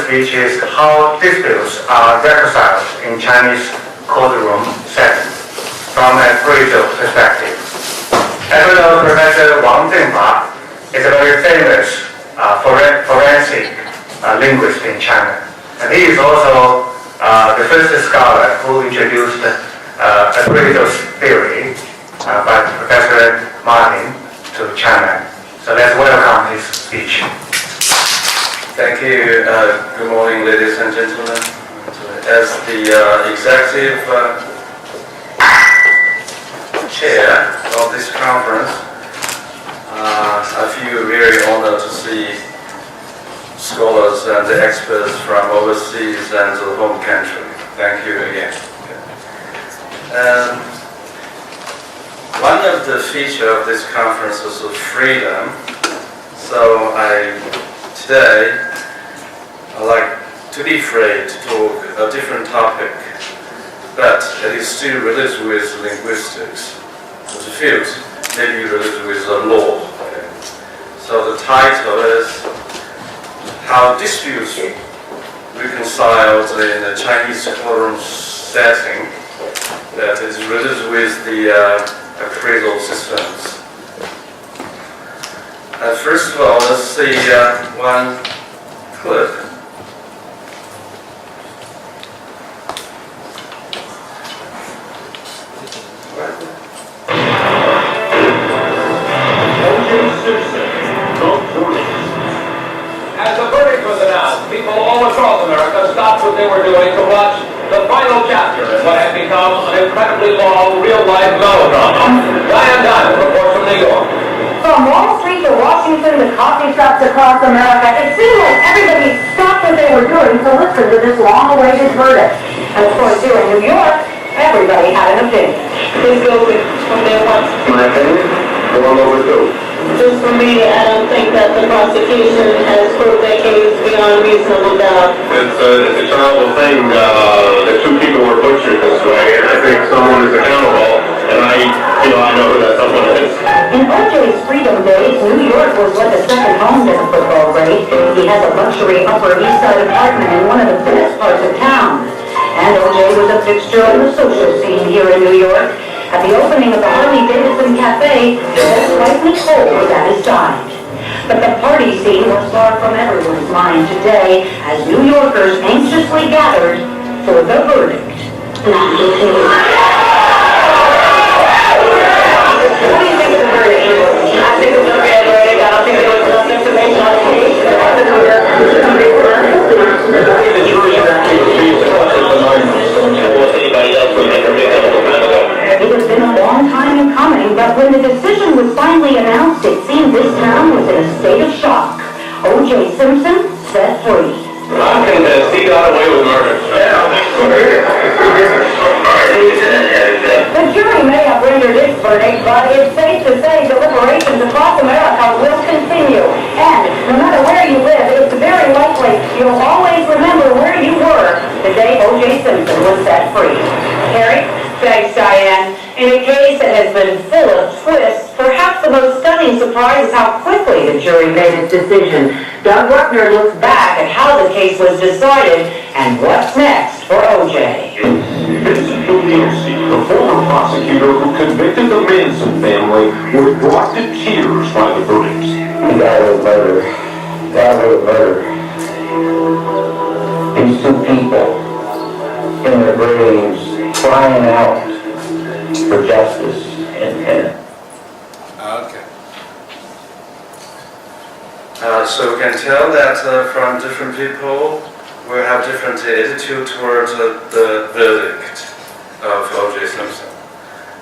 speech is how disputes are reconciled in Chinese courtroom setting from an appraisal perspective. As we know, Professor Wang Zhenhua is a very famous forensic linguist in China. And he is also the first scholar who introduced appraisal theory by Professor Martin to China. So let's welcome his speech. Thank you. Good morning, ladies and gentlemen. As the executive chair of this conference, I feel very honored to see scholars and experts from overseas and the home country. Thank you again. One of the features of this conference is freedom. So today I'd like to be free to talk a different topic, but it is still related with linguistics. The field may be related with the law. So the title is How Disputes Reconciled in a Chinese courtroom Setting, that is related with the appraisal systems. First of all, let's see one clip. As the verdict was announced, people all across America stopped what they were doing to watch the final chapter in what had become an incredibly long real-life melodrama. Diane Diamond reports from New York. From Wall Street to Washington to coffee shops across America, it seemed like everybody stopped what they were doing to listen to this long-awaited verdict. And of course, here in New York, everybody had an opinion. Please go with from there once. My opinion? Go on over too. Just for me, I don't think that the prosecution has proved their case beyond reasonable doubt. It's a terrible thing that two people were butchered this way, and I think someone is accountable, and I know who that someone is. In O.J.'s freedom days, New York was like a second home to the football great. He had a luxury Upper East Side apartment in one of the best parts of town. And O.J. was a fixture on the social scene here in New York. At the opening of the Harley-Davidson Cafe, his wife Nicole was at his side. But the party scene was far from everyone's mind today as New Yorkers anxiously gathered for the verdict. What do you think of the verdict? I think it was a bad verdict. I don't think there was enough information on the case. The jury actually requested the minors, or anybody else would make a big deal about it. It had been a long time in coming, but when the decision was finally announced, it seemed this town was in a state of shock. O.J. Simpson set free. I'm convinced he got away with murder. The jury may have rendered its verdict, but it's safe to say deliberations across America will continue. And no matter where you live, it's very likely you'll always remember where you were the day O.J. Simpson was set free. Harry? Thanks, Diane. In a case that has been full of twists, perhaps the most stunning surprise is how quickly the jury made its decision. Doug Ruckner looks back at how the case was decided and what's next for O.J. Vincent Puglisi, the former prosecutor who convicted the Manson family, was brought to tears by the verdict. He got away with murder. Got away with murder. These two people in their graves crying out for justice and Okay. So we can tell that from different people, we have different attitude towards the verdict of O.J. Simpson.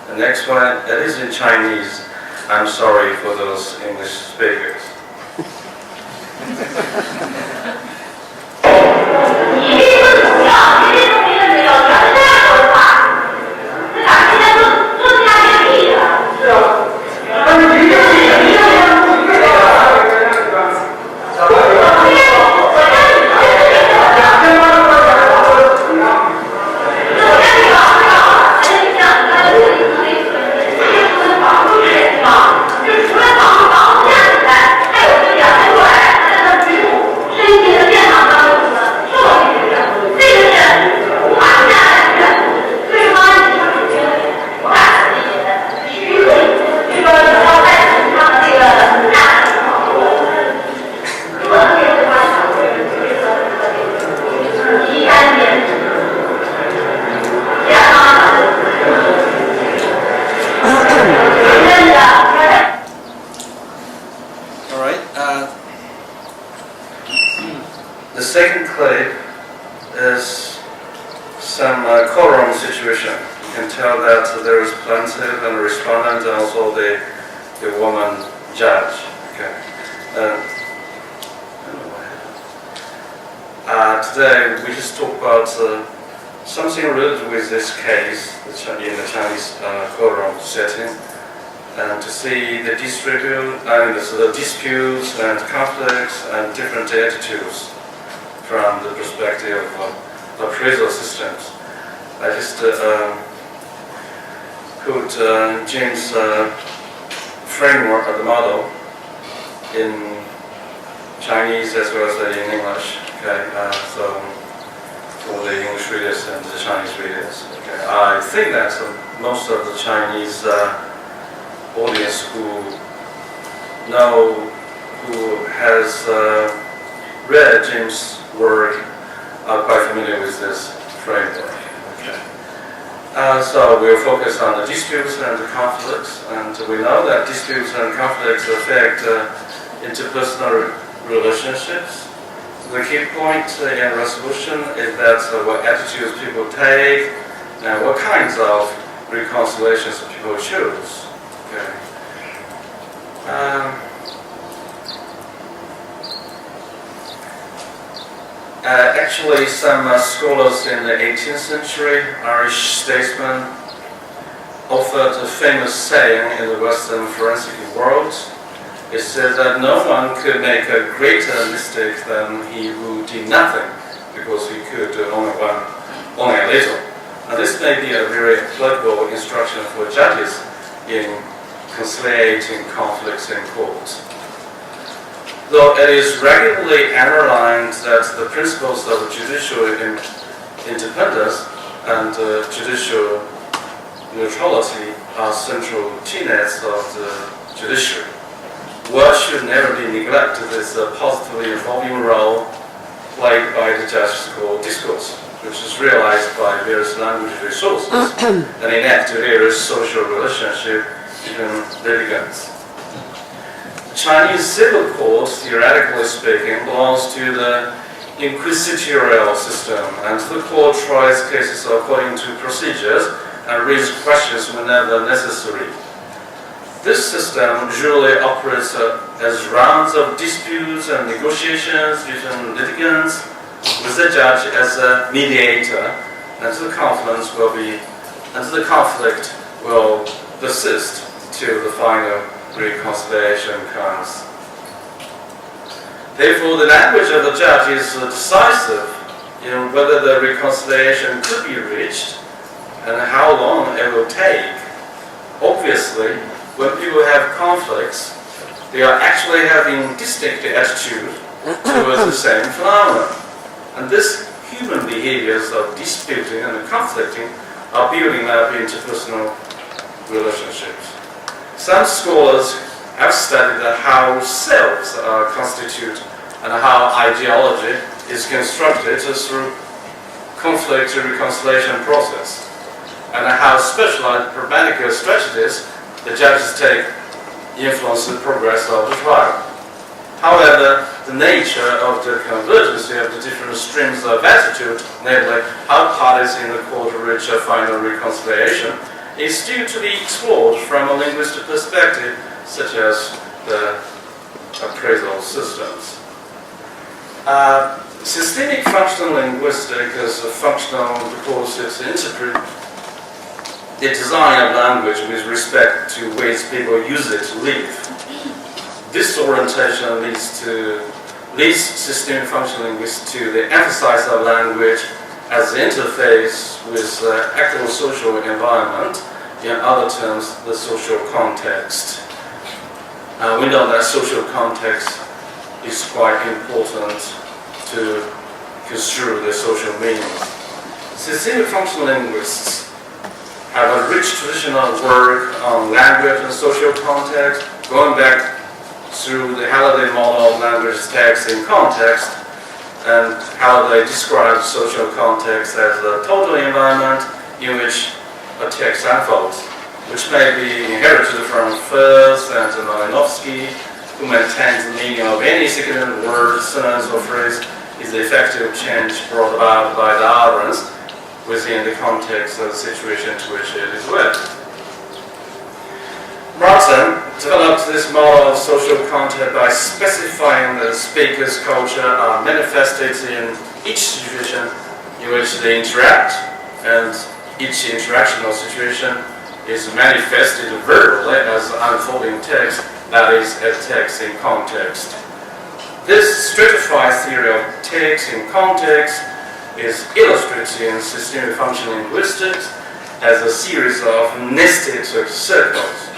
The next one, it is in Chinese. I'm sorry for those English speakers. 是 there is plaintiff and respondent, and also the woman judge. Okay. Today we just talk about something related with this case in the Chinese courtroom setting, and to see the the disputes and conflicts and different attitudes from the perspective of appraisal systems. I just put James' framework of the model in Chinese as well as in English. Okay, so for the English readers and the Chinese readers. Okay, I think that most of the Chinese audience who has read James' work are quite familiar with this framework. Okay. So we'll focus on the disputes and the conflicts, and we know that disputes and conflicts affect interpersonal relationships. The key point in resolution is that what attitudes people take and what kinds of reconciliations people choose. Okay. Actually, some scholars in the 18th century, Irish statesmen, offered a famous saying in the Western forensic world. It said that no one could make a greater mistake than he who did nothing, because he could do only a little. Now, this may be a very applicable instruction for judges in conciliating conflicts in court. Though it is regularly underlined that the principles of judicial independence and judicial neutrality are central tenets of the judiciary, what should never be neglected is the positively involving role played by the judge's discourse, which is realized by various language resources and enact various social relationships between litigants. Chinese civil court, theoretically speaking, belongs to the inquisitorial system, and the court tries cases according to procedures and raises questions whenever necessary. This system usually operates as rounds of disputes and negotiations between litigants, with the judge as a mediator, and the conflict will persist till the final reconciliation comes. Therefore, the language of the judge is decisive in whether the reconciliation could be reached and how long it will take. Obviously, when people have conflicts, they are actually having distinct attitude towards the same phenomenon. And these human behaviors of disputing and conflicting are building up interpersonal relationships. Some scholars have studied how selves are constituted and how ideology is constructed through conflict reconciliation process, and how specialized pragmatic strategies the judges take influence the progress of the trial. However, the nature of the convergence of the different streams of attitude, namely how parties in the court reach a final reconciliation, is still to be explored from a linguistic perspective, such as the appraisal systems. Systemic functional linguistics is functional because it interprets the design of language with respect to ways people use it to live. This orientation leads systemic functional linguistics to the emphasis of language as the interface with the actual social environment, in other terms, the social context. We know that social context is quite important to construe the social meaning. Systemic functional linguists have a rich tradition of work on language and social context, going back through the Halliday model of language, text, and context, and how they describe social context as a total environment in which a text unfolds, which may be inherited from Firth and Malinowski, who maintains the meaning of any significant word, sentence, or phrase is the effective change brought about by the utterance within the context of the situation to which it is read. Broughton developed this model of social content by specifying the speaker's culture are manifested in each situation in which they interact, and each interaction or situation is manifested verbally as unfolding text, that is, a text in context. This stratified theory of text in context is illustrated in Systemic Functional Linguistics as a series of nested circles.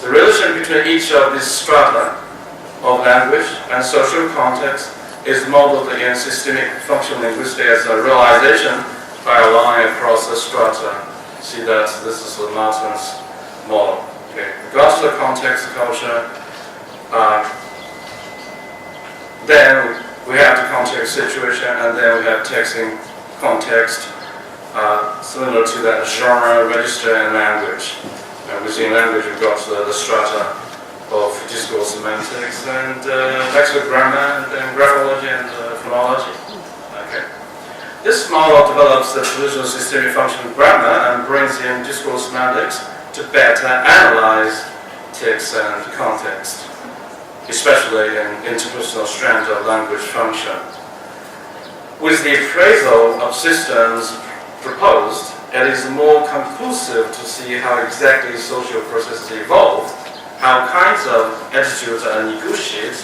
The relation between each of these strata of language and social context is modeled in Systemic Functional Linguistics as a realization by a line across the strata. See that this is the Martin's model. Okay. We got to the context culture. Then we have the context situation, and then we have text in context, similar to that genre, register, and language. And within language, we've got the strata of discourse semantics and lexicogrammar, and graphology, and phonology. Okay. This model develops the traditional systemic functional grammar and brings in discourse semantics to better analyze text and context, especially in interpersonal strand of language function. With the appraisal of systems proposed, it is more conclusive to see how exactly social processes evolve, how kinds of attitudes are negotiated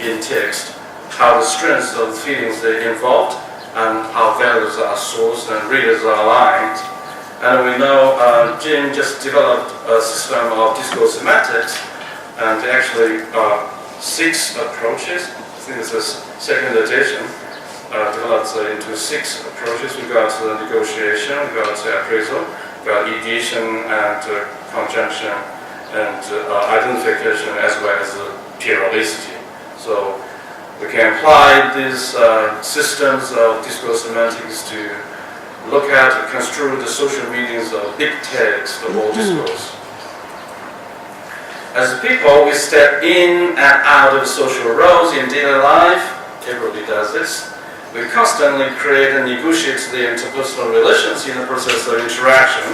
in text, how the strengths of the feelings they involved, and how values are sourced and readers are aligned. And we know Jim just developed a system of discourse semantics, and actually 6 approaches. I think it's the second edition, developed into 6 approaches. We got negotiation, we got appraisal, we got ideation and conjunction, and identification, as well as periodicity. So we can apply these systems of discourse semantics to look at and construe the social meanings of big text of all discourse. As people, we step in and out of social roles in daily life. Everybody does this. We constantly create and negotiate the interpersonal relations in the process of interaction.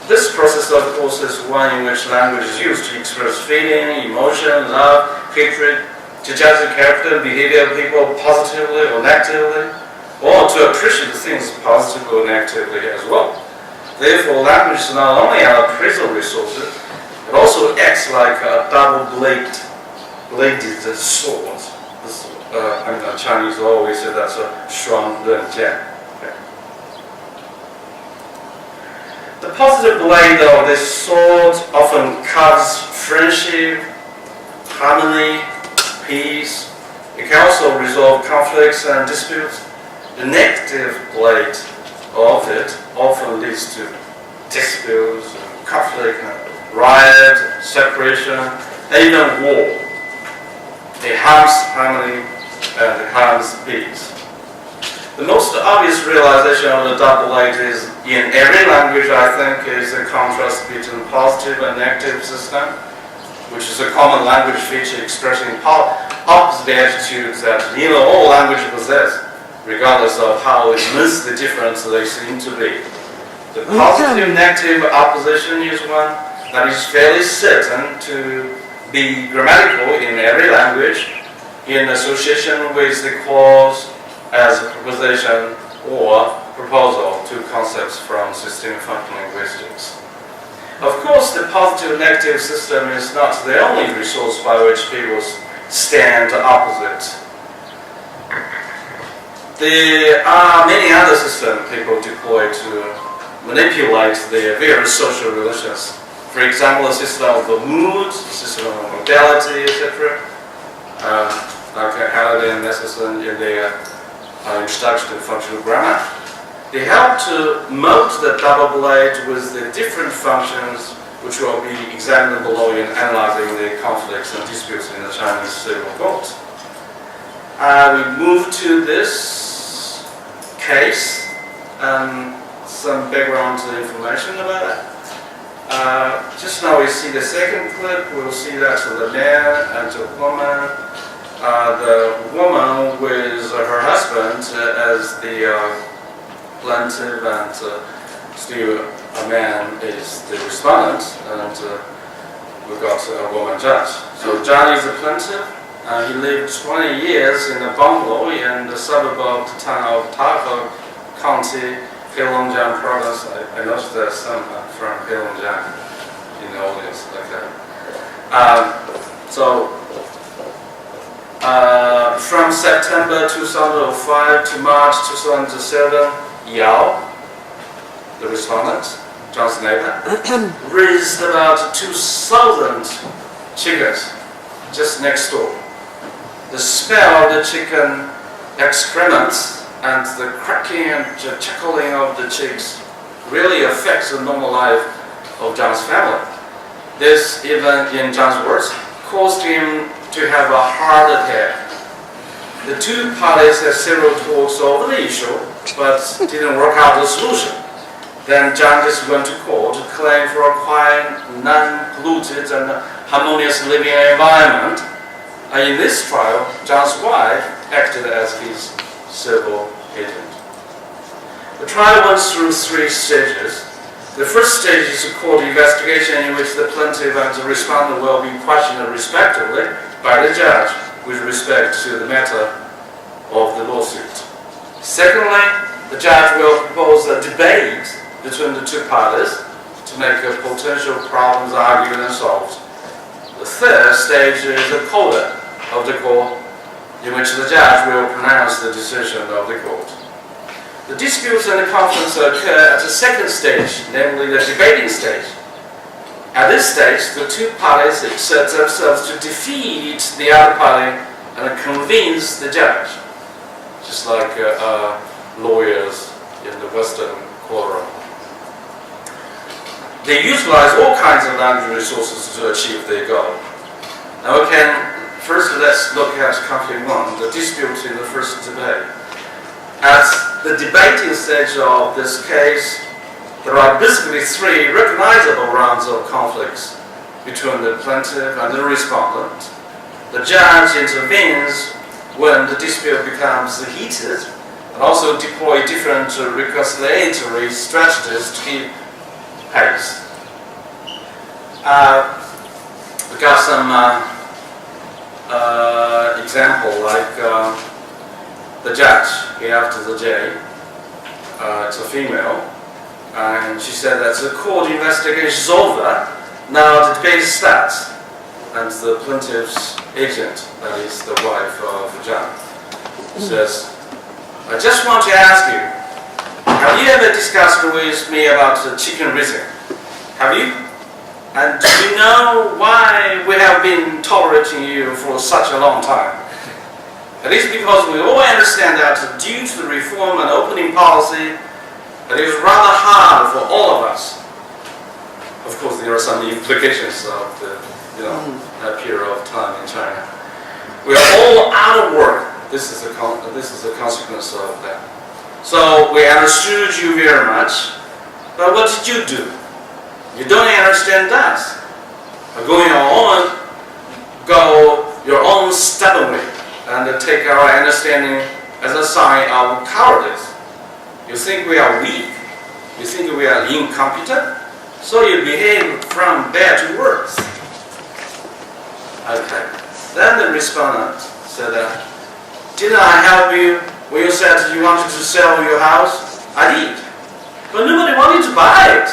This process, of course, is one in which language is used to express feeling, emotion, love, hatred, to judge the character and behavior of people positively or negatively, or to appreciate things positively or negatively as well. Therefore, language is not only an appraisal resource, it also acts like a double-bladed sword. Chinese always say that's a 双刃剑. Okay. The positive blade of this sword often carves friendship, harmony, peace. It can also resolve conflicts and disputes. The negative blade of it often leads to disputes, conflict, riot, separation, and even war. It harms harmony and it harms peace. The most obvious realization of the double blade is in every language, I think, is a contrast between positive and negative system, which is a common language feature expressing opposite attitudes that nearly all languages possess, regardless of how immensely different they seem to be. The positive-negative opposition is one that is fairly certain to be grammatical in every language, in association with the clause as a proposition or proposal to concepts from systemic functional linguistics. Of course, the positive-negative system is not the only resource by which people stand opposite. There are many other systems people deploy to manipulate their various social relations. For example, a system of the mood, a system of modality, etc. Like Halliday and Nesselson in their introduction to functional grammar. They help to mold the double blade with the different functions which will be examined below in analyzing the conflicts and disputes in the Chinese civil court. We move to this case and some background information about it. Just now we see the second clip, we'll see that the man and the woman with her husband as the plaintiff, and still a man is the respondent, and we got a woman judge. So John is a plaintiff, and he lived 20 years in a bungalow in the suburb of the town of Tahe County, Heilongjiang province. I noticed there's some from Heilongjiang in the audience, like that. From September 2005 to March 2007, Yao, the respondent, John's neighbor, raised about 2,000 chickens just next door. The smell of the chicken excrements and the cracking and chuckling of the chicks really affects the normal life of John's family. This, even in John's words, caused him to have a heart attack. The two parties had several talks over the issue, but didn't work out the solution. Then John just went to court to claim for a quiet, non-polluted and harmonious living environment. And in this trial, John's wife acted as his civil agent. The trial went through 3 stages. The first stage is a court investigation in which the plaintiff and the respondent will be questioned respectively by the judge with respect to the matter of the lawsuit. Secondly, the judge will propose a debate between the two parties to make potential problems argued and solved. The third stage is a coda of the court, in which the judge will pronounce the decision of the court. The disputes and the conflicts occur at the second stage, namely the debating stage. At this stage, the two parties exert themselves to defeat the other party and convince the judge, just like lawyers in the Western courtroom. They utilize all kinds of language resources to achieve their goal. Now first let's look at conflict 1, the dispute in the first debate. At the debating stage of this case, there are basically 3 recognizable rounds of conflicts between the plaintiff and the respondent. The judge intervenes when the dispute becomes heated and also deploy different reconciliatory strategies to keep pace. We got some example like the judge, after the J, it's a female, and she said that the court investigation is over, now the debate starts. And the plaintiff's agent, that is the wife of John, says, I just want to ask you, have you ever discussed with me about chicken raising? Have you? And do you know why we have been tolerating you for such a long time? It is because we all understand that due to the reform and opening policy, it is rather hard for all of us. Of course, there are some implications of that period of time in China. We are all out of work. This is a consequence of that. So we understood you very much, but what did you do? You don't understand us. Go your own stubborn way and take our understanding as a sign of cowardice. You think we are weak? You think we are incompetent? So you behave from bad to worse. Okay. Then the respondent said, didn't I help you when you said you wanted to sell your house? I did. But nobody wanted to buy it.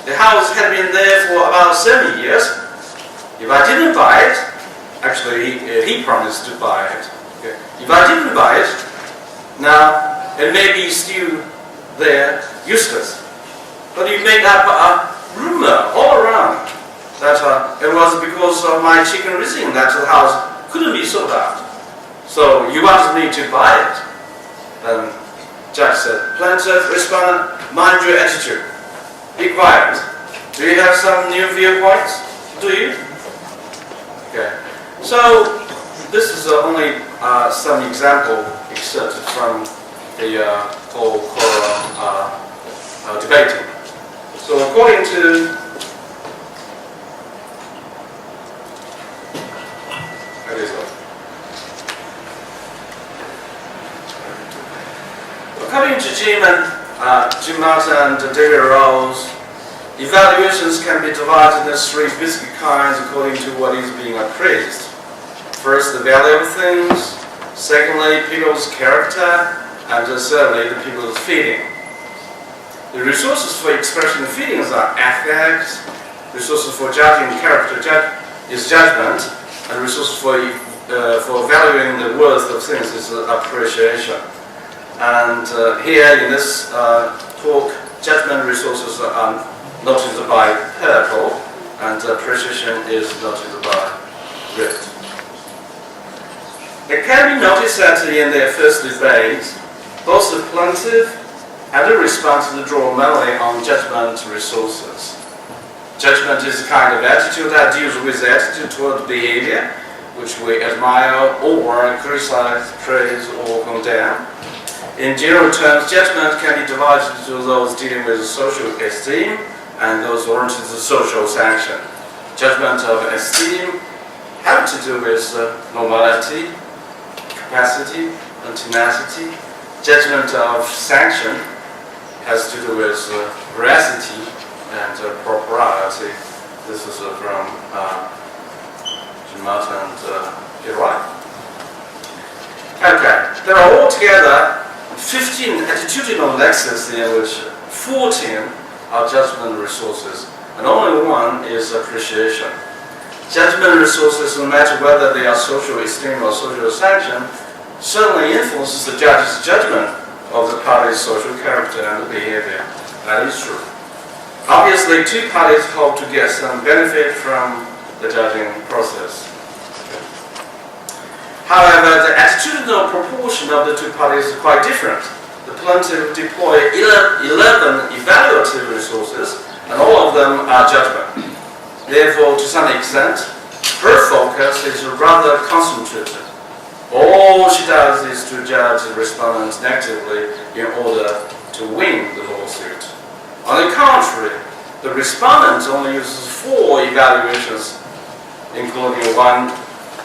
The house had been there for about 7 years. If I didn't buy it, actually he promised to buy it. Okay. If I didn't buy it, now it may be still there, useless. But you made up a rumor all around that it was because of my chicken raising that the house couldn't be sold out. So you wanted me to buy it. Then judge said, plaintiff, respondent, mind your attitude. Be quiet. Do you have some new viewpoints? Do you? Okay. So this is only some example excerpted from the whole debating. So according to Jim Martin and David Rose, Evaluations can be divided into three basic kinds according to what is being appraised. First, the value of things. Secondly, people's character. And thirdly, the people's feeling. The resources for expressing feelings are affects. Resources for judging character is judgment. And resources for valuing the worth of things is appreciation. And here in this talk, judgment resources are noted by purple, and appreciation is noted by red. It can be noticed that in their first debate, both the plaintiff and the respondent draw mainly on judgment resources. Judgment is a kind of attitude that deals with the attitude toward behavior, which we admire or criticize, praise, or condemn. In general terms, judgment can be divided into those dealing with social esteem and those oriented to social sanction. Judgment of esteem have to do with normality, capacity, and tenacity. Judgment of sanction has to do with veracity and propriety. This is from Martin and Pirai. Okay, there are altogether 15 attitudinal lexes in which 14 are judgment resources, and only one is appreciation. Judgment resources, no matter whether they are social esteem or social sanction, certainly influences the judge's judgment of the party's social character and behavior. That is true. Obviously, two parties hope to get some benefit from the judging process. However, the attitudinal proportion of the two parties is quite different. The plaintiff deploy 11 evaluative resources, and all of them are judgment. Therefore, to some extent, her focus is rather concentrated. All she does is to judge the respondent negatively in order to win the lawsuit. On the contrary, the respondent only uses 4 evaluations, including 1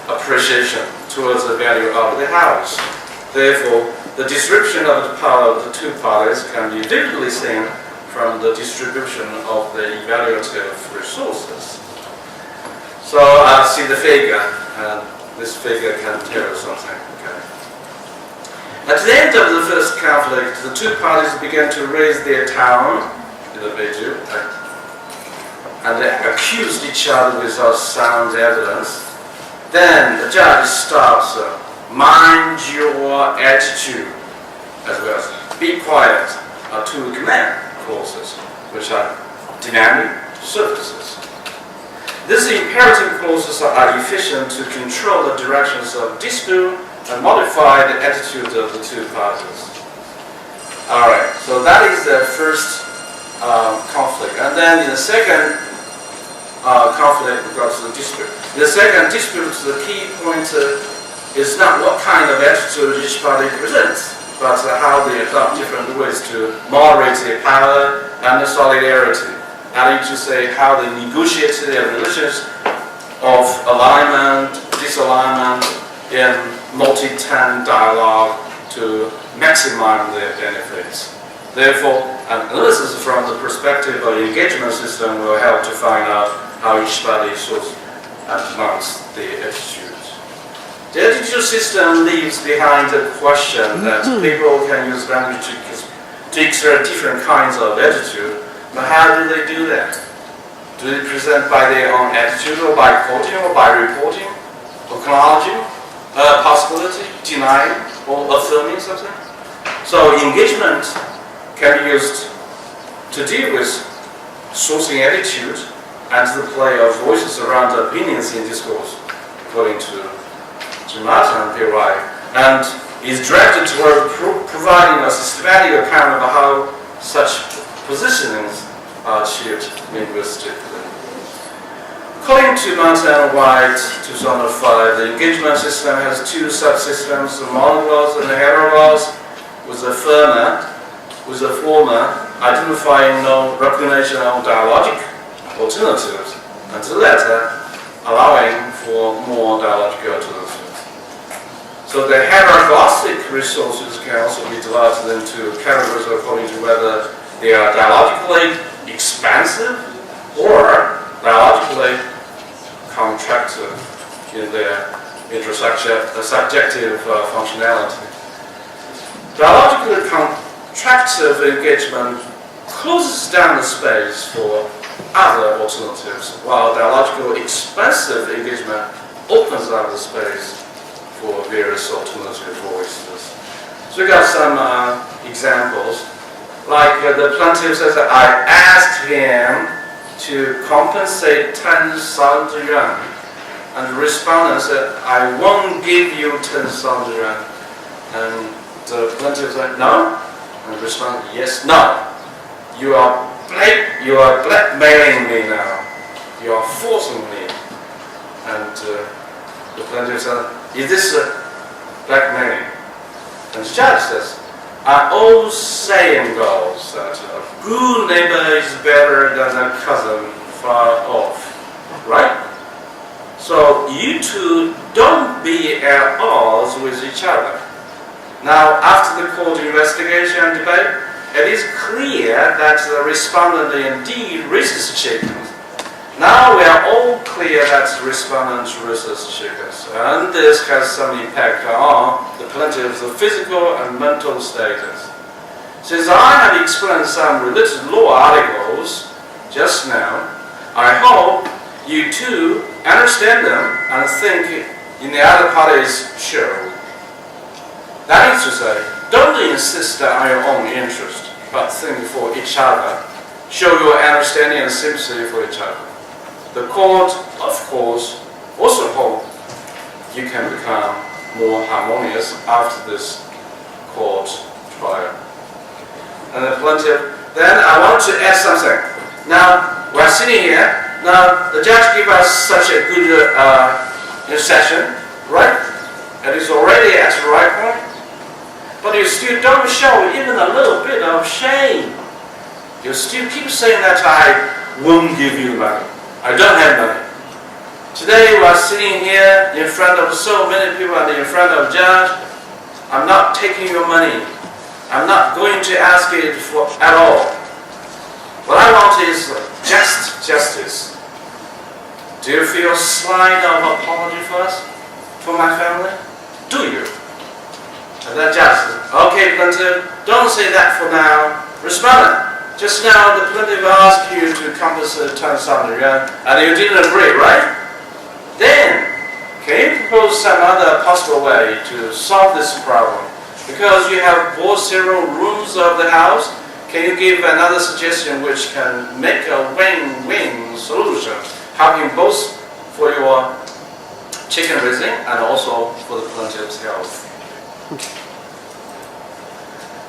appreciation towards the value of the house. Therefore, the description of the power of the two parties can be vividly seen from the distribution of the evaluative resources. So see the figure, and this figure can tell you something. Okay. At the end of the first conflict, the two parties began to raise their tone in the video, and they accused each other without sound evidence. Then the judge stops, mind your attitude, as well as be quiet, are 2 command clauses, which are demanding services. These imperative clauses are efficient to control the directions of dispute and modify the attitude of the two parties. Alright, so that is the first conflict. And then in the second conflict, we got to the dispute. In the second dispute, the key point is not what kind of attitude each party presents, but how they adopt different ways to moderate their power and solidarity. That is to say, how they negotiate their relations of alignment, disalignment, in multi-turn dialogue to maximize their benefits. Therefore, an analysis from the perspective of the engagement system will help to find out how each party shows and mounts their attitudes. The attitude system leaves behind the question that people can use language to exert different kinds of attitude. But how do they do that? Do they present by their own attitude, or by quoting, or by reporting, or acknowledging a possibility, denying, or affirming something? So engagement can be used to deal with sourcing attitude and the play of voices around opinions in discourse, according to Martin and Pirai, and is directed toward providing a systematic account of how such positionings are achieved linguistically. According to Martin and White, 2005, the engagement system has 2 subsystems, the monologues and the heterogues, with the former identifying no recognition of dialogic alternatives, and the latter allowing for more dialogical alternatives. So the heterogostic resources can also be divided into categories according to whether they are dialogically expansive or dialogically contractive in their subjective functionality. Dialogically contractive engagement closes down the space for other alternatives, while dialogical expansive engagement opens up the space for various alternative voices. So we got some examples. Like the plaintiff says that I asked him to compensate 10,000 yuan, and the respondent said, I won't give you 10,000 yuan. And the plaintiff said, no? And the respondent, yes, no. You are blackmailing me now. You are forcing me. And the plaintiff said, is this blackmailing? And the judge says, an old saying goes that a good neighbor is better than a cousin far off, right? So you two don't be at odds with each other. Now, after the court investigation and debate, it is clear that the respondent indeed raises chickens. Now we are all clear that the respondent raises chickens, and this has some impact on the plaintiff's physical and mental status. Since I have explained some related law articles just now, I hope you too understand them and think in the other party's shoe. That is to say, don't insist on your own interest, but think for each other. Show your understanding and sympathy for each other. The court, of course, also hope you can become more harmonious after this court trial. And the plaintiff, then I want to add something. Now, we're sitting here. Now, the judge gave us such a good session, right? It is already at the right point. But you still don't show even a little bit of shame. You still keep saying that I won't give you money. I don't have money. Today we are sitting here in front of so many people and in front of judge. I'm not taking your money. I'm not going to ask it for at all. What I want is just justice. Do you feel a slight of apology for us, for my family? Do you? And that judge says, okay, plaintiff, don't say that for now. Respondent. Just now, the plaintiff asked you to compensate 10,000 yuan, and you didn't agree, right? Then, can you propose some other possible way to solve this problem? Because you have bought several rooms of the house, can you give another suggestion which can make a win-win solution, helping both for your chicken raising and also for the plaintiff's health?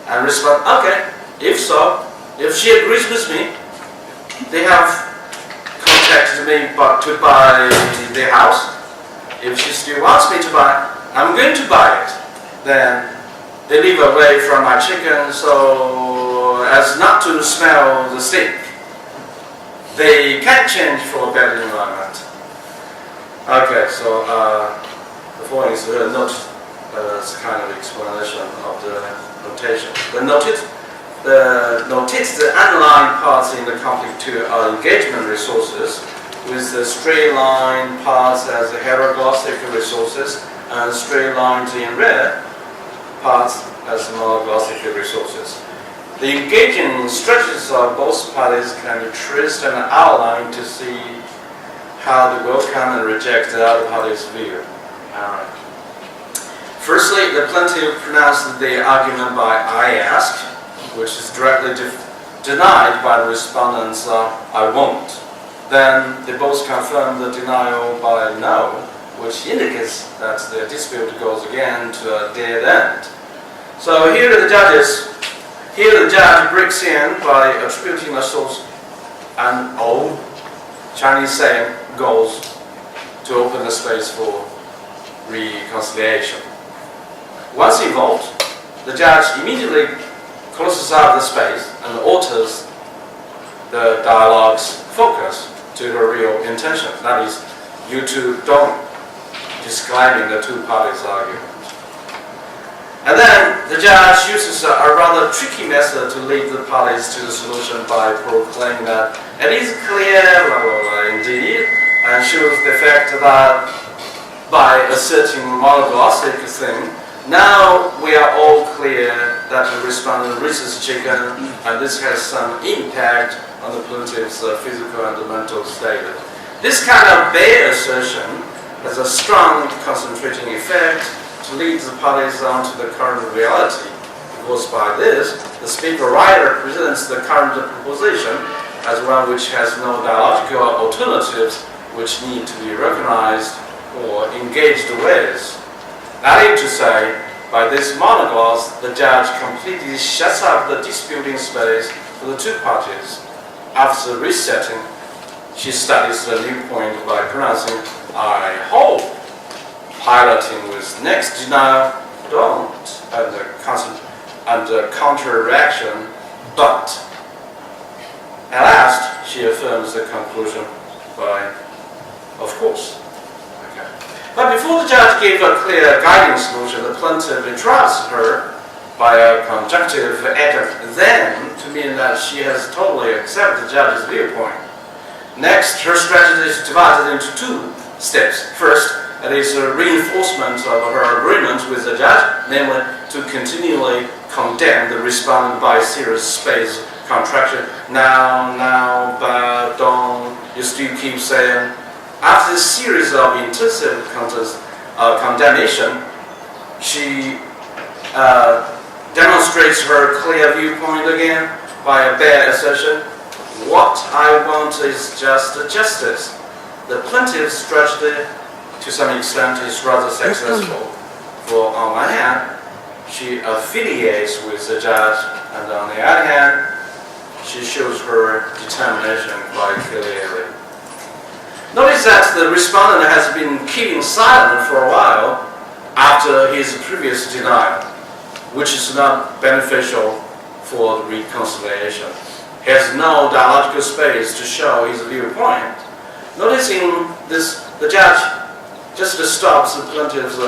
And respond, okay, if so, if she agrees with me, they have contacted me to buy the house. If she still wants me to buy, I'm going to buy it. Then they live away from my chicken so as not to smell the stink. They can't change for a better environment. Okay, so the following is a note. It's a kind of explanation of the notation. The notice the underlying parts in the conflict two are engagement resources, with the straight line parts as the heteroglossy resources and straight lines in red parts as monoglossy resources. The engaging strategies of both parties can be traced and outlined to see how they welcome and reject the other party's view. Alright. Firstly, the plaintiff pronounced the argument by I ask, which is directly denied by the respondent's I won't. Then they both confirm the denial by no, which indicates that the dispute goes again to a dead end. So here the judge breaks in by attributing a source, an old Chinese saying goes to open the space for reconciliation. Once involved, the judge immediately closes out the space and alters the dialogue's focus to the real intention. That is, you two don't describing the two parties' argument. And then the judge uses a rather tricky method to lead the parties to the solution by proclaiming that it is clear, blah, blah, blah, indeed, and shows the fact that by asserting monoglossic thing, now we are all clear that the respondent raises chicken, and this has some impact on the plaintiff's physical and mental state. This kind of bare assertion has a strong concentrating effect to lead the parties on to the current reality, because by this, the speaker writer presents the current proposition as one which has no dialogical alternatives which need to be recognized or engaged with. That is to say, by this monogloss, the judge completely shuts up the disputing space for the two parties. After resetting, she studies the new point by pronouncing, I hope, piloting with next denial, don't, and counter-reaction, but. At last, she affirms the conclusion by, of course. Okay. But before the judge gave a clear guiding solution, the plaintiff interrupts her by a conjunctive adjective then to mean that she has totally accepted the judge's viewpoint. Next, her strategy is divided into two steps. First, it is a reinforcement of her agreement with the judge, namely to continually condemn the respondent by serious space contraction. Now, but, don't, you still keep saying. After a series of intensive condemnation, she demonstrates her clear viewpoint again by a bare assertion. What I want is just justice. The plaintiff's strategy, to some extent, is rather successful. For on one hand, she affiliates with the judge, and on the other hand, she shows her determination quite clearly. Notice that the respondent has been keeping silent for a while after his previous denial, which is not beneficial for the reconciliation. He has no dialogical space to show his viewpoint. Noticing this, the judge just stops the plaintiff's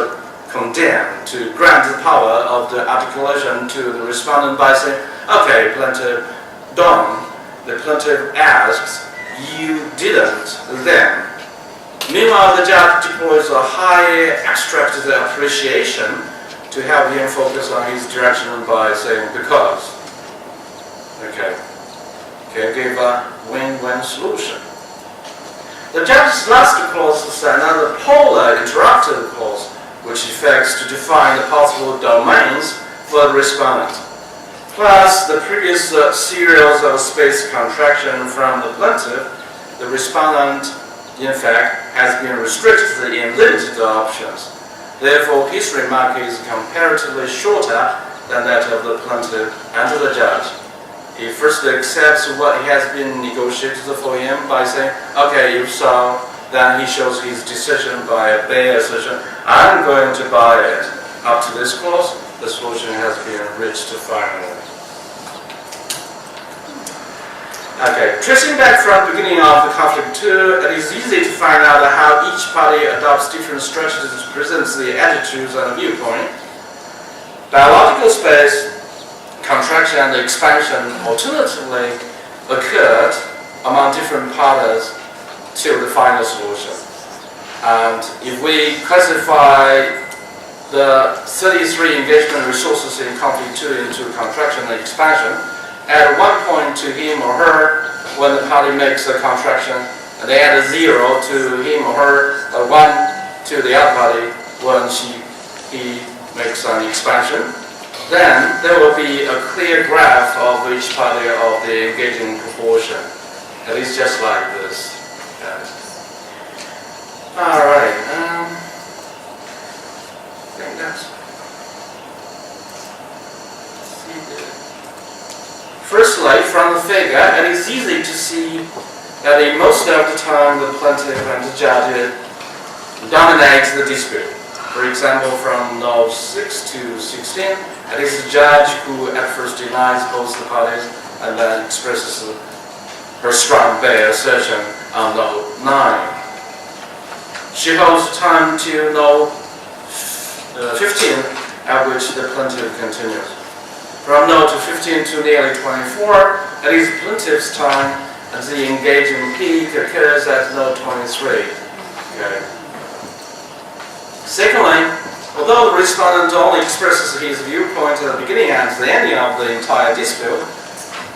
condemn to grant the power of the articulation to the respondent by saying, okay, plaintiff, done. The plaintiff asks, you didn't then. Meanwhile, the judge deploys a high abstracted appreciation to help him focus on his direction by saying, because. Okay. Gave a win-win solution. The judge's last clause is another polar interrupted clause, which effects to define the possible domains for the respondent. Plus, the previous series of space contraction from the plaintiff, the respondent, in fact, has been restricted in limited options. Therefore, his remark is comparatively shorter than that of the plaintiff and the judge. He first accepts what has been negotiated for him by saying, okay, if so, then he shows his decision by a bare assertion, I'm going to buy it. Up to this clause, the solution has been reached finally. Okay, tracing back from the beginning of the conflict too, it is easy to find out how each party adopts different strategies to present the attitudes and viewpoint. Dialogical space, contraction and expansion alternatively occurred among different parties till the final solution. And if we classify the 33 engagement resources in conflict 2 into contraction and expansion, add 1 point to him or her when the party makes a contraction, and they add a 0 to him or her, 1 to the other party when he makes an expansion. Then there will be a clear graph of each party of the engaging proportion. At least just like this. Alright, I think that's... Firstly, from the figure, it is easy to see that in most of the time the plaintiff and the judge dominate the dispute. For example, from note 6 to 16, it is the judge who at first denies both the parties and then expresses her strong bare assertion on note 9. She holds time till note 15 at which the plaintiff continues. From note 15 to nearly 24, at least plaintiff's time as the engaging peak occurs at note 23. Okay. Secondly, although the respondent only expresses his viewpoint at the beginning and the ending of the entire dispute,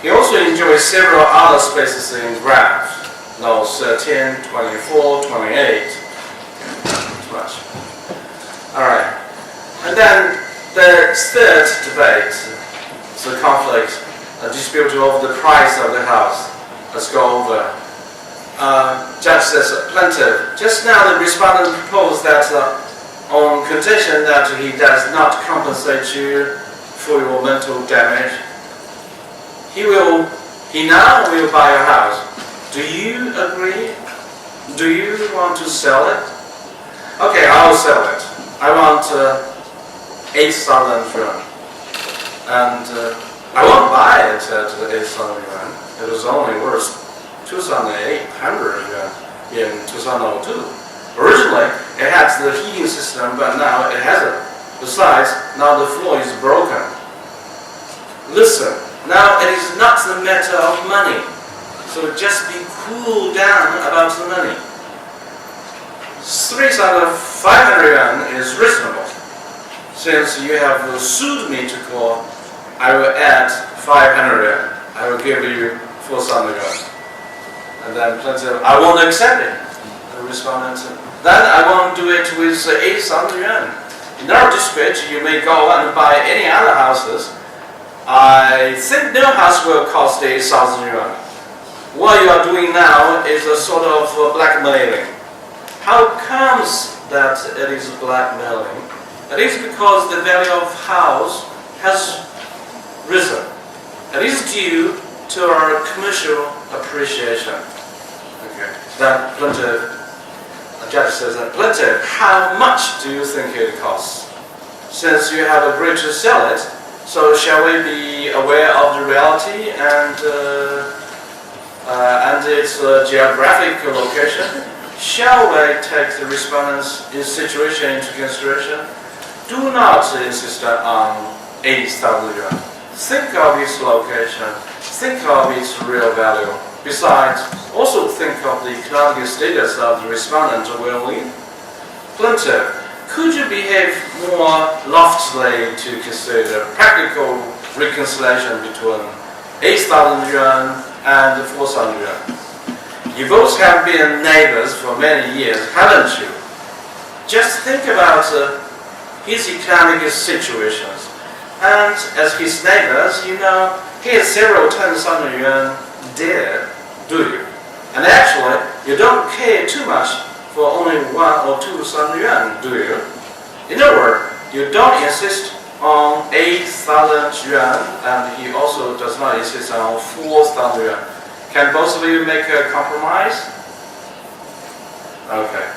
he also enjoys several other spaces in the graph. Notes 13, 24, 28. Too much. Alright. And then the third debate, the conflict, a dispute over the price of the house. Let's go over. Judge says, plaintiff, just now the respondent proposed that on condition that he does not compensate you for your mental damage, he now will buy a house. Do you agree? Do you want to sell it? Okay, I'll sell it. I want 8,000 yuan. And I won't buy it at 8,000 yuan. It was only worth 2,800 yuan in 2002. Originally, it had the heating system, but now it hasn't. Besides, now the floor is broken. Listen, now it is not the matter of money. So just be cool down about the money. 3,500 yuan is reasonable. Since you have sued me to court, I will add 500 yuan. I will give you 4,000 yuan. And then plaintiff, I won't accept it. The respondent, then I won't do it with 8,000 yuan. In our dispute, you may go and buy any other houses. I think no house will cost 8,000 yuan. What you are doing now is a sort of blackmailing. How comes that it is blackmailing? It is because the value of house has risen. It is due to our commercial appreciation. Okay. Then plaintiff, the judge says that plaintiff, how much do you think it costs? Since you have agreed to sell it, so shall we be aware of the reality and its geographic location? Shall we take the respondent's situation into consideration? Do not insist on 8,000 yuan. Think of its location. Think of its real value. Besides, also think of the economic status of the respondent will win. Plaintiff, could you behave more loftily to consider practical reconciliation between 8,000 yuan and 4,000 yuan? You both have been neighbors for many years, haven't you? Just think about his economic situations. And as his neighbors, you know, he has several 10,000 yuan debt, do you? And actually, you don't care too much for only 1,000 or 2,000 yuan, do you? In other words, you don't insist on 8,000 yuan, and he also does not insist on 4,000 yuan. Can both of you make a compromise? Okay.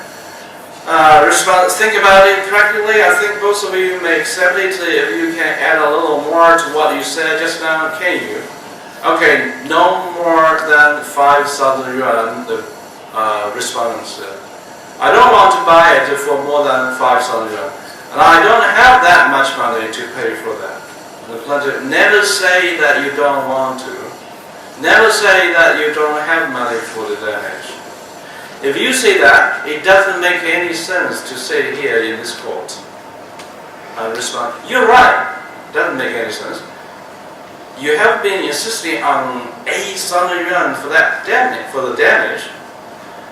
Think about it practically. I think both of you may accept it if you can add a little more to what you said just now, can you? Okay, no more than 5,000 yuan, the respondent said. I don't want to buy it for more than 5,000 yuan. And I don't have that much money to pay for that. The plaintiff, never say that you don't want to. Never say that you don't have money for the damage. If you say that, it doesn't make any sense to say here in this court. I respond, you're right. Doesn't make any sense. You have been insisting on 8,000 yuan for that damage, for the damage.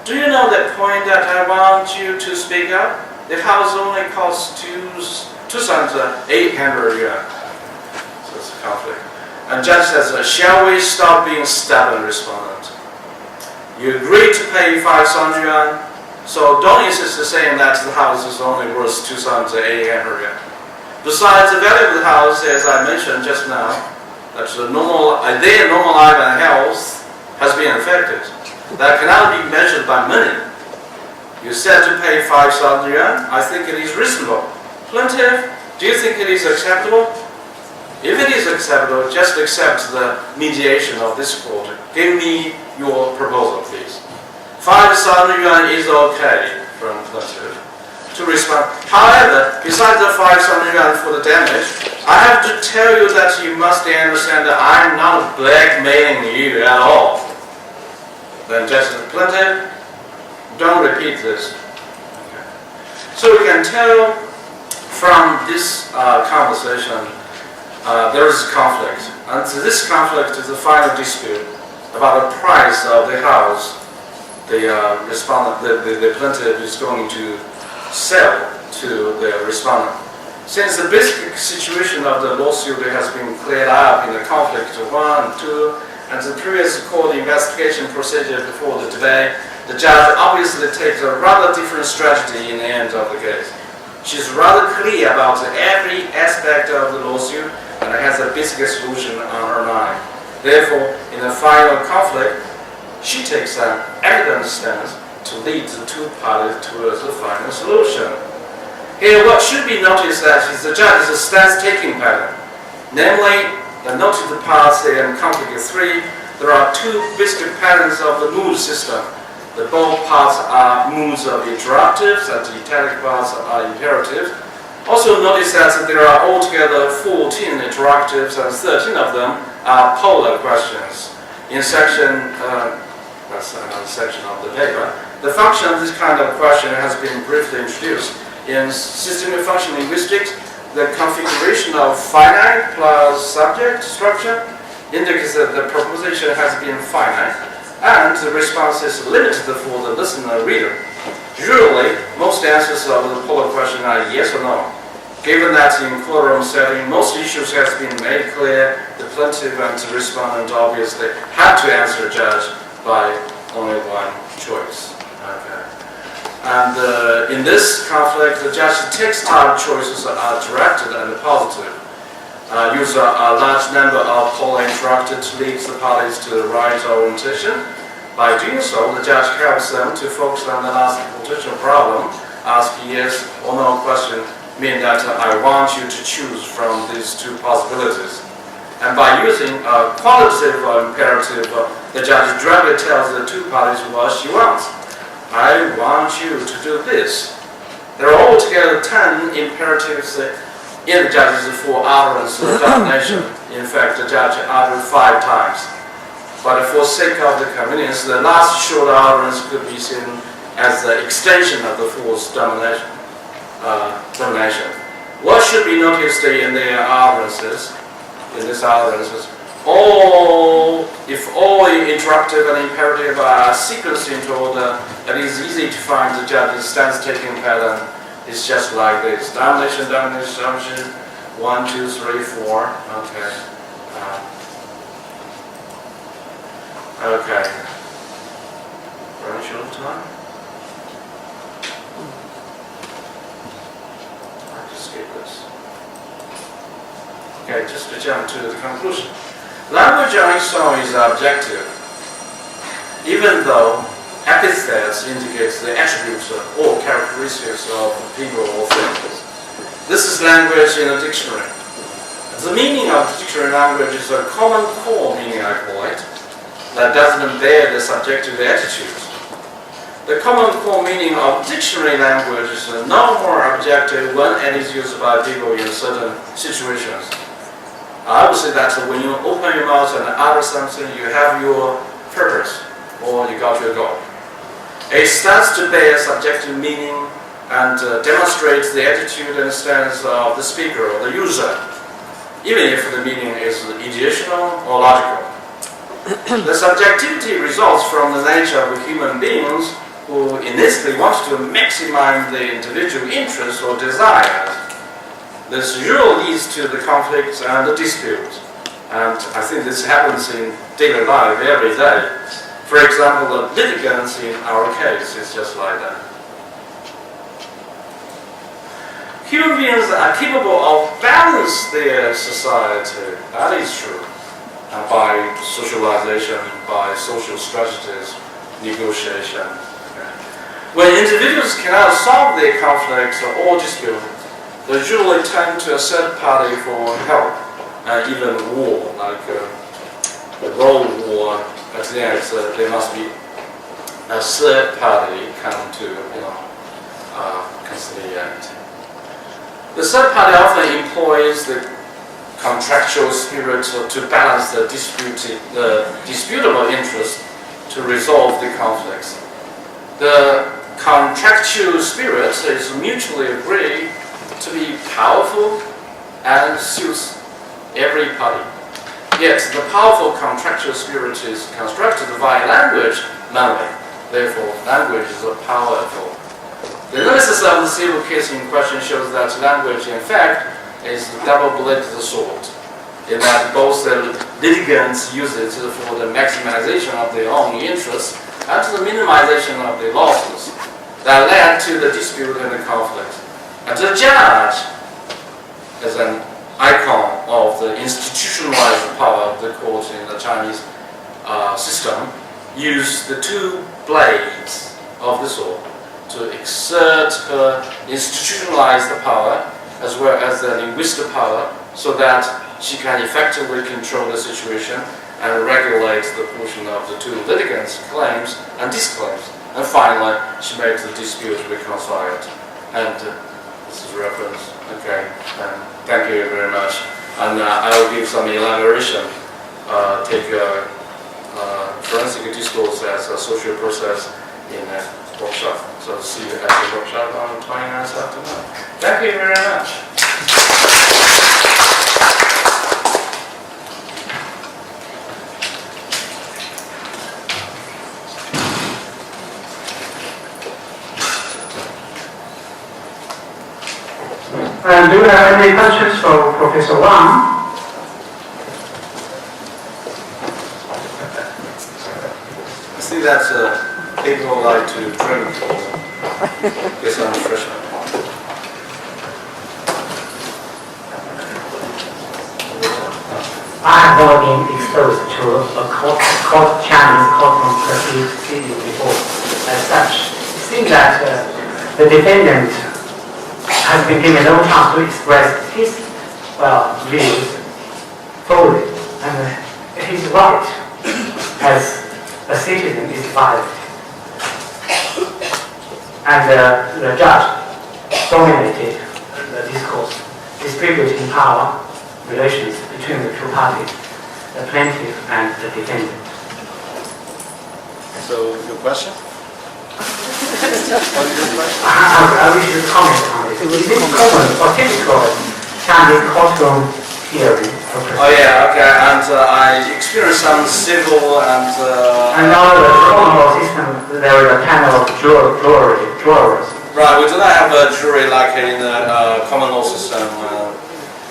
Do you know that point that I want you to speak up? The house only costs 2,800 yuan. So it's a conflict. And judge says, shall we stop being stubborn, respondent? You agreed to pay 5,000 yuan, so don't insist on saying that the house is only worth 2,800 yuan. Besides, the value of the house, as I mentioned just now, that their normal life and health has been affected. That cannot be measured by money. You said to pay 5,000 yuan. I think it is reasonable. Plaintiff, do you think it is acceptable? If it is acceptable, just accept the mediation of this court. Give me your proposal, please. 5,000 yuan is okay from plaintiff. To to respond. However, besides the facts on hand for the damage, I have to tell you that you must understand that I'm not blackmailing you at all. Then just plaintiff, don't repeat this. Okay. So we can tell from this conversation there is conflict, and this conflict is the final dispute about the price of the house the plaintiff is going to sell to the respondent. Since the basic situation of the lawsuit has been cleared up in the conflict 1 and 2, and the previous court investigation procedure before the debate, the judge obviously takes a rather different strategy in the end of the case. She's rather clear about every aspect of the lawsuit and has a basic solution on her mind. Therefore, in the final conflict, she takes an evident stance to lead the two parties towards the final solution. Here, what should be noticed that is the judge's stance-taking pattern. Namely, the noted parts in conflict 3, there are two basic patterns of the mood system. The both parts are moods of interruptives and the italic parts are imperatives. Also notice that there are altogether 14 interruptives and 13 of them are polar questions. In section, that's another section of the paper, the function of this kind of question has been briefly introduced. In Systemic Functional Linguistics, the configuration of finite plus subject structure indicates that the proposition has been finite and the response is limited for the listener-reader. Usually, most answers of the polar question are yes or no. Given that in courtroom setting, most issues has been made clear, the plaintiff and the respondent obviously have to answer the judge by only one choice. Okay. And in this conflict, the judge takes time choices are directed and positive. Use a large number of polar interrupted to lead the parties to the right orientation. By doing so, the judge helps them to focus on the last potential problem, ask yes or no question, mean that I want you to choose from these two possibilities. And by using a qualitative imperative, the judge directly tells the two parties what she wants. I want you to do this. There are altogether 10 imperatives in the judge's 4 utterance domination. In fact, the judge uttered 5 times. But for sake of the convenience, the last short utterance could be seen as the extension of the 4th domination. What should be noticed in their utterances, if all interruptive and imperative are sequenced into order, it is easy to find the judge's stance-taking pattern. It's just like this: domination, domination, domination, 1, 2, 3, 4. Okay. Okay. Running short of time. I'll just skip this. Okay, just to jump to the conclusion. Language on its own is objective, even though epithets indicates the attributes or characteristics of people or things. This is language in a dictionary. The meaning of dictionary language is a common core meaning, I call it, that doesn't bear the subjective attitudes. The common core meaning of dictionary language is no more objective when it is used by people in certain situations. I would say that when you open your mouth and utter something, you have your purpose, or you got your goal. It starts to bear subjective meaning and demonstrates the attitude and stance of the speaker or the user, even if the meaning is ideational or logical. The subjectivity results from the nature of human beings who innately want to maximize the individual interests or desires. This usually leads to the conflicts and the disputes. And I think this happens in daily life every day. For example, the litigants in our case is just like that. Human beings are capable of balance their society. That is true. By socialization, by social strategies, negotiation. When individuals cannot solve their conflicts or disputes, they usually turn to a third party for help, and even war, like the World War. At the end, there must be a third party come to, conciliation. The third party often employs the contractual spirit to balance the disputable interest to resolve the conflicts. The contractual spirit is mutually agreed to be powerful and suits every party. Yet, the powerful contractual spirit is constructed via language only. Therefore, language is powerful. The analysis of the civil case in question shows that language, in fact, is a double-bladed sword, in that both the litigants use it for the maximization of their own interests and to the minimization of their losses that led to the dispute and the conflict. And the judge, as an icon of the institutionalized power of the court in the Chinese system, used the two blades of the sword to exert her institutionalized power as well as the linguistic power so that she can effectively control the situation and regulate the portion of the two litigants' claims and disclaims. And finally, she makes the dispute reconciled. And this is reference. Okay, and thank you very much. And I will give some elaboration. Take forensic discourse as a social process in a workshop. So see you at the workshop on the 29th afternoon. Thank you very much. Do you have any questions for Professor Wang? I see that people like to drink get some refreshment. I have not been exposed to a Chinese courtroom proceeding before. As such, it seems that the defendant has been given no chance to express his views fully, and his right as a citizen is violated. And the judge dominated the discourse, distributing power relations between the two parties, the plaintiff and the defendant. So, your question? I wish to comment on this. Is this common or typical Chinese courtroom hearing? Oh yeah, okay. And I experienced some civil and. And now the common law system, there is a panel of jurors. Right, we do not have a jury like in the common law system,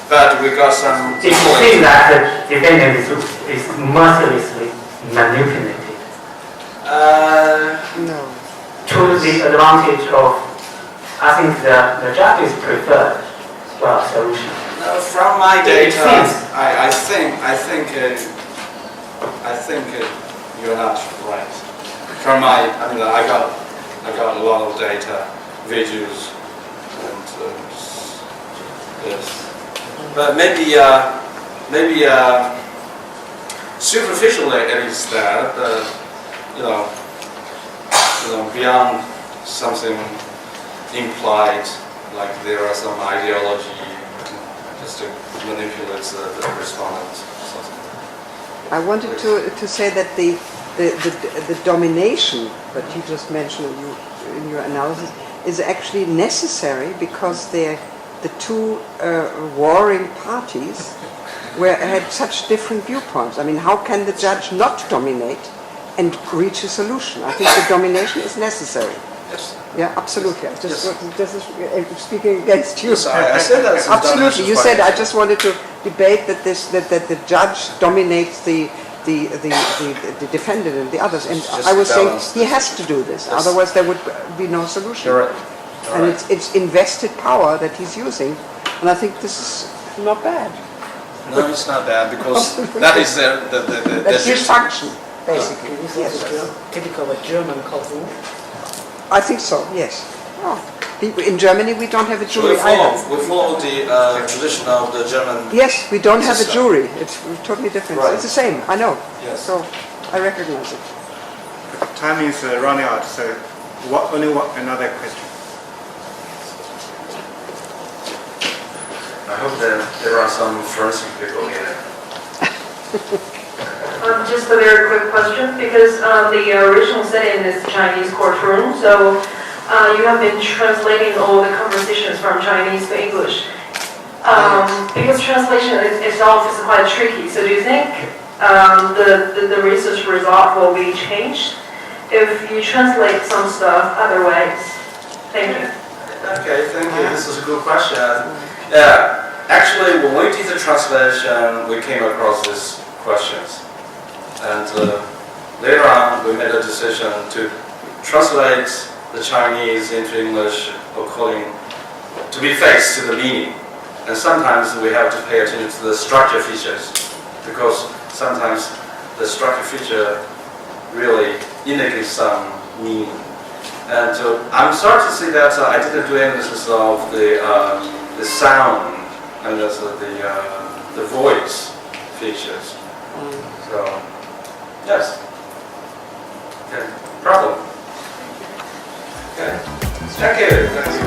but we got some. It seems that the defendant is mercilessly manipulated. No. To the advantage of, I think the judge's preferred solution. From my data, seems. I think you're not right. From my, I got a lot of data, visuals, and yes. But maybe superficially it is that beyond something implied, like there are some ideology just to manipulate the respondent. I wanted to say that the domination that you just mentioned in your analysis is actually necessary because the two warring parties had such different viewpoints. I mean, how can the judge not dominate and reach a solution? I think the domination is necessary. Yes. Yeah, absolutely. This is speaking against you. Yes, I said that. Absolutely. You said I just wanted to debate that the judge dominates the defendant and the others, and I was saying he has to do this. Yes. Otherwise, there would be no solution. You're right. And it's invested power that he's using, and I think this is not bad. No, it's not bad because that is that's his function, basically. This is typical of a German courtroom. I think so. Yes. Oh. In Germany, we don't have a So jury either. we follow the tradition of the German. Yes, we don't have a system. jury. It's totally different. Right. It's the same. I know. Yes. So I recognize it. Time is running out, so only another question. hope that there are some forensic people here. Just a very quick question, because the original setting is Chinese courtroom, so you have been translating all the conversations from Chinese to English. Because translation itself is quite tricky, so do you think the research result will be changed if you translate some stuff other ways? Thank you. Okay, thank you. This is a good question. Yeah, actually, when we did the translation, we came across these questions. And later on, we made a decision to translate the Chinese into English according to be fixed to the meaning. And sometimes we have to pay attention to the structure features, because sometimes the structure feature really indicates some meaning. And I'm sorry to see that I didn't do analysis of the sound and the voice features. So, yes. Okay, problem. Okay. Thank you.